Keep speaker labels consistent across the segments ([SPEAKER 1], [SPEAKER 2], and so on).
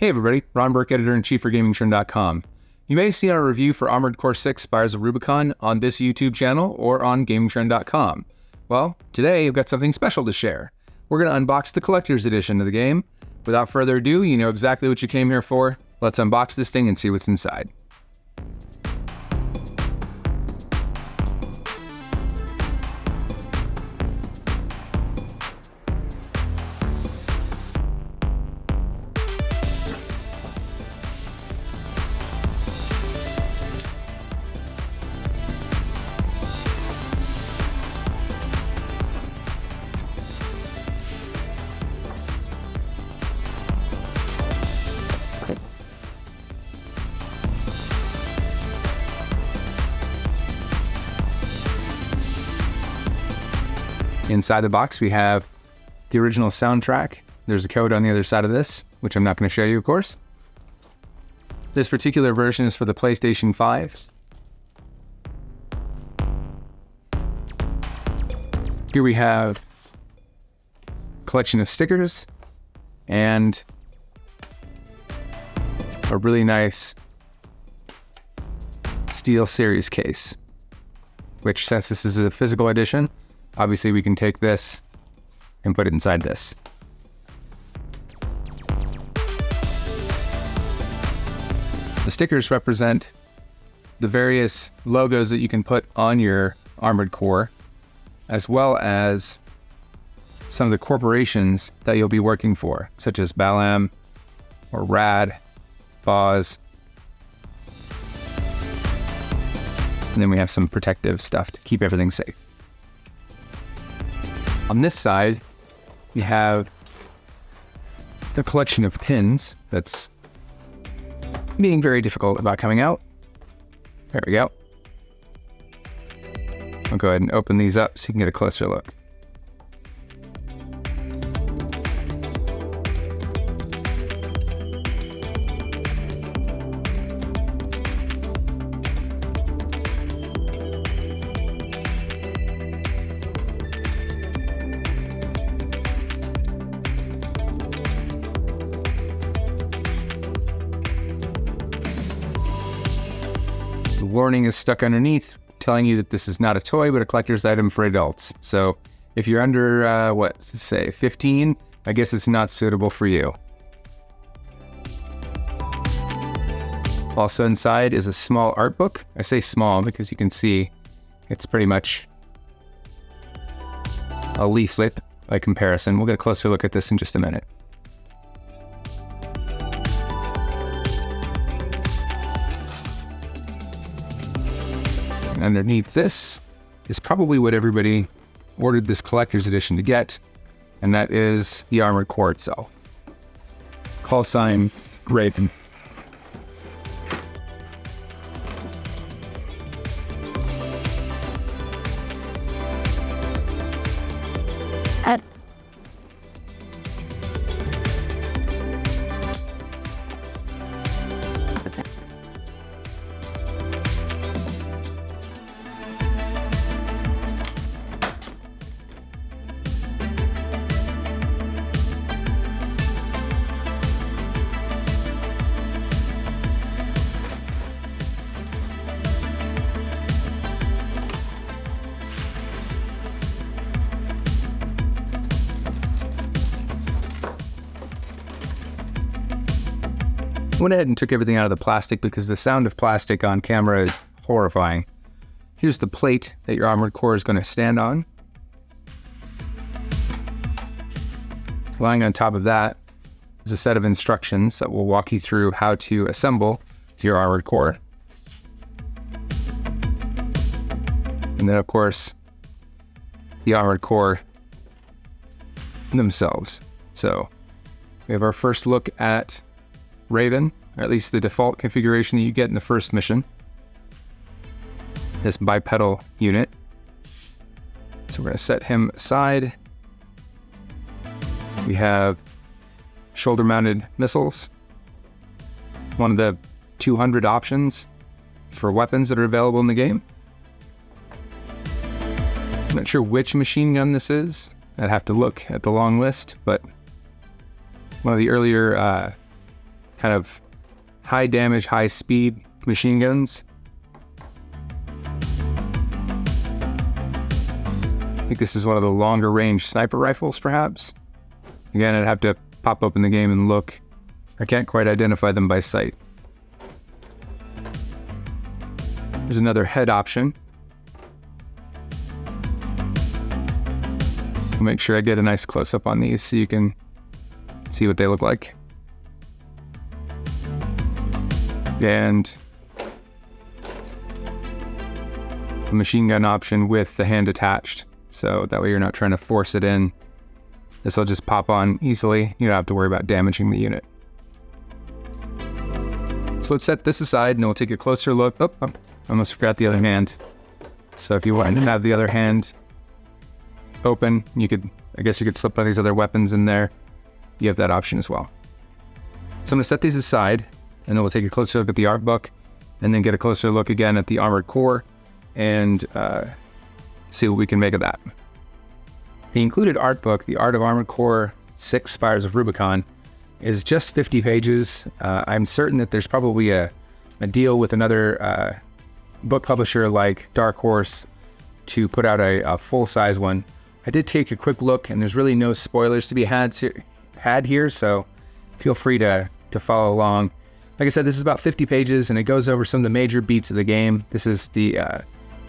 [SPEAKER 1] Hey everybody, Ron Burke, Editor-in-Chief for GamingTrend.com. You may have seen our review for Armored Core 6 Spires of Rubicon on this YouTube channel or on GamingTrend.com. Well, today I've got something special to share. We're going to unbox the Collector's Edition of the game. Without further ado, you know exactly what you came here for. Let's unbox this thing and see what's inside. Inside the box, we have the original soundtrack. There's a code on the other side of this, which I'm not going to show you, of course. This particular version is for the PlayStation 5. Here we have a collection of stickers and a really nice steel series case, which, since this is a physical edition, obviously we can take this and put it inside this. The stickers represent the various logos that you can put on your Armored Core, as well as some of the corporations that you'll be working for, such as Balam or Rad, Boz. And then we have some protective stuff to keep everything safe. On this side, we have the collection of pins that's being very difficult about coming out. There we go. I'll go ahead and open these up so you can get a closer look. The warning is stuck underneath, telling you that this is not a toy, but a collector's item for adults. So if you're under, 15, I guess it's not suitable for you. Also inside is a small art book. I say small because you can see it's pretty much a leaflet by comparison. We'll get a closer look at this in just a minute. Underneath this is probably what everybody ordered this collector's edition to get, and that is the Armored Core itself. Call sign Rubicon. Went ahead and took everything out of the plastic because the sound of plastic on camera is horrifying. Here's the plate that your Armored Core is going to stand on. Lying on top of that is a set of instructions that will walk you through how to assemble your Armored Core. And then, of course, the Armored Core themselves. So we have our first look at Raven, or at least the default configuration that you get in the first mission. This bipedal unit. So we're going to set him aside. We have shoulder-mounted missiles. One of the 200 options for weapons that are available in the game. I'm not sure which machine gun this is. I'd have to look at the long list, but one of the earlier kind of high damage, high speed machine guns. I think this is one of the longer range sniper rifles, perhaps. Again, I'd have to pop open the game and look. I can't quite identify them by sight. There's another head option. I'll make sure I get a nice close-up on these so you can see what they look like. And a machine gun option with the hand attached, so that way you're not trying to force it in. This will just pop on easily. You don't have to worry about damaging the unit. So let's set this aside and we'll take a closer look. Oh, I almost forgot the other hand. So if you want to have the other hand open, I guess you could slip one of these other weapons in there. You have that option as well. So I'm gonna set these aside and then we'll take a closer look at the art book and then get a closer look again at the armored core and see what we can make of that. The included art book, The Art of Armored Core 6 Spires of Rubicon, is just 50 pages. I'm certain that there's probably a deal with another book publisher like Dark Horse to put out a full-size one. I did take a quick look and there's really no spoilers to be had here, so feel free to follow along. Like I said, this is about 50 pages and it goes over some of the major beats of the game. This is the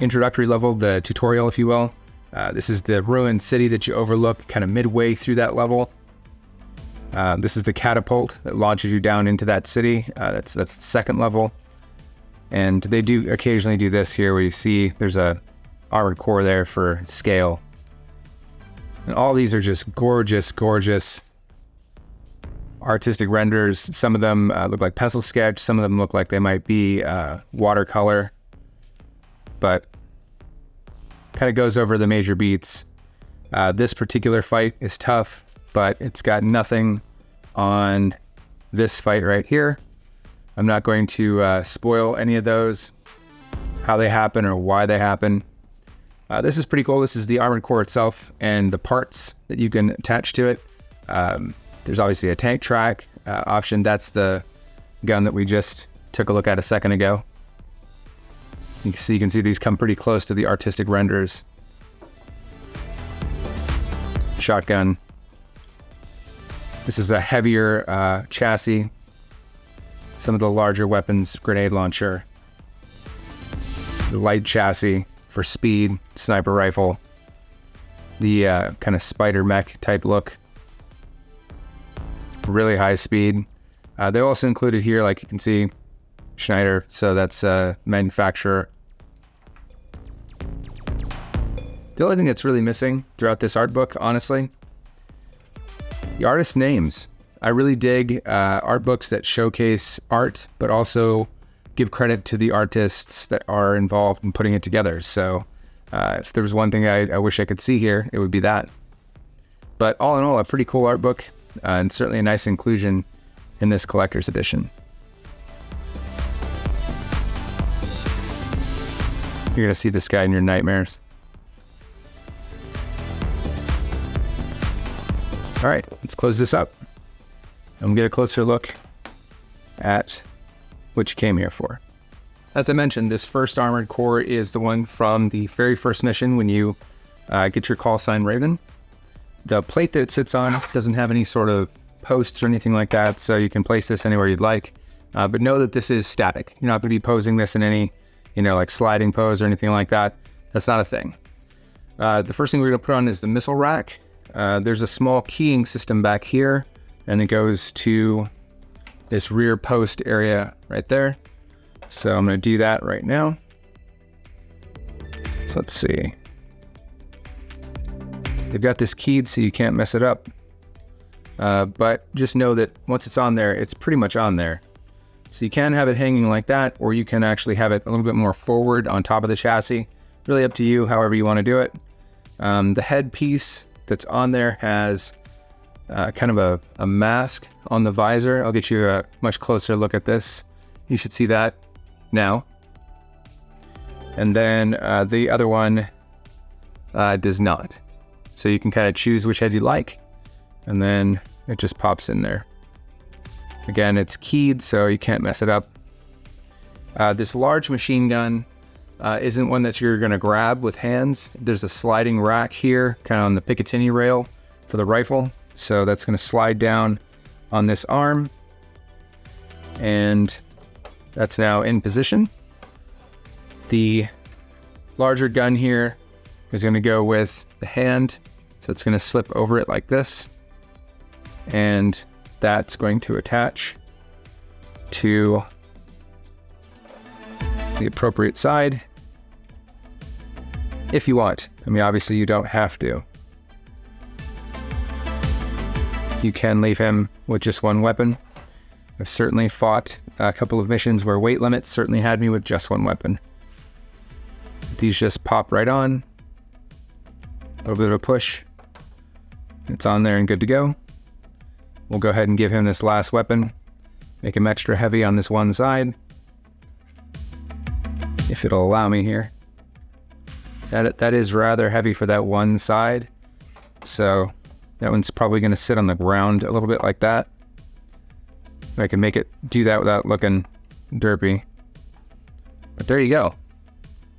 [SPEAKER 1] introductory level, the tutorial, if you will. This is the ruined city that you overlook kind of midway through that level. This is the catapult that launches you down into that city. That's the second level. And they do occasionally do this here where you see there's a armored core there for scale. And all these are just gorgeous, gorgeous artistic renders. Some of them look like pencil sketch. Some of them look like they might be watercolor. But kind of goes over the major beats. This particular fight is tough, but it's got nothing on this fight right here. I'm not going to spoil any of those, how they happen or why they happen. This is pretty cool. This is the armored core itself and the parts that you can attach to it. There's obviously a tank track option. That's the gun that we just took a look at a second ago. You can see these come pretty close to the artistic renders. Shotgun. This is a heavier chassis. Some of the larger weapons, grenade launcher. The light chassis for speed, sniper rifle. The kind of spider mech type look. Really high speed. They also included here, like you can see, Schneider, so that's manufacturer. The only thing that's really missing throughout this art book, honestly, the artist names. I really dig art books that showcase art, but also give credit to the artists that are involved in putting it together. So if there was one thing I wish I could see here, it would be that. But all in all, a pretty cool art book, and certainly a nice inclusion in this collector's edition. You're gonna see this guy in your nightmares. All right, let's close this up and we'll get a closer look at what you came here for. As I mentioned, this first armored core is the one from the very first mission when you get your call sign Raven. The plate that it sits on doesn't have any sort of posts or anything like that, so you can place this anywhere you'd like. But know that this is static. You're not going to be posing this in any, like sliding pose or anything like that. That's not a thing. The first thing we're going to put on is the missile rack. There's a small keying system back here, and it goes to this rear post area right there. So I'm going to do that right now. So let's see. They've got this keyed so you can't mess it up. But just know that once it's on there, it's pretty much on there. So you can have it hanging like that, or you can actually have it a little bit more forward on top of the chassis. Really up to you, however you want to do it. The head piece that's on there has kind of a mask on the visor. I'll get you a much closer look at this. You should see that now. And then the other one does not. So you can kind of choose which head you like, and then it just pops in there. Again, it's keyed, so you can't mess it up. This large machine gun isn't one that you're going to grab with hands. There's a sliding rack here, kind of on the Picatinny rail for the rifle. So that's going to slide down on this arm. And that's now in position. The larger gun here is going to go with the hand. So it's going to slip over it like this. And that's going to attach to the appropriate side if you want. I mean, obviously you don't have to. You can leave him with just one weapon. I've certainly fought a couple of missions where weight limits certainly had me with just one weapon. These just pop right on. A little bit of a push. It's on there and good to go. We'll go ahead and give him this last weapon. Make him extra heavy on this one side. If it'll allow me here. That is rather heavy for that one side. So that one's probably going to sit on the ground a little bit like that. I can make it do that without looking derpy. But there you go.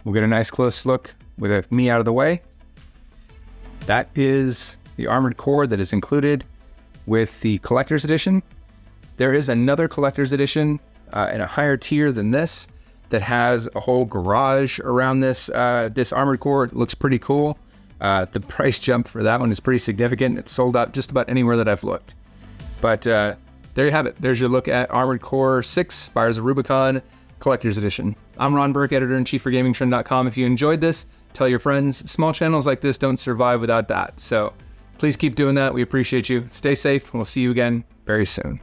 [SPEAKER 1] We'll get a nice close look with me out of the way. That is the armored core that is included with the collector's edition. There is another collector's edition in a higher tier than this that has a whole garage around this this armored core. It looks pretty cool. The price jump for that one is pretty significant. It's sold out just about anywhere that I've looked. But there you have it. There's your look at Armored Core 6, Fires of Rubicon, Collector's Edition. I'm Ron Burke, Editor-in-Chief for GamingTrend.com. If you enjoyed this, tell your friends. Small channels like this don't survive without that. So please keep doing that. We appreciate you. Stay safe, and we'll see you again very soon.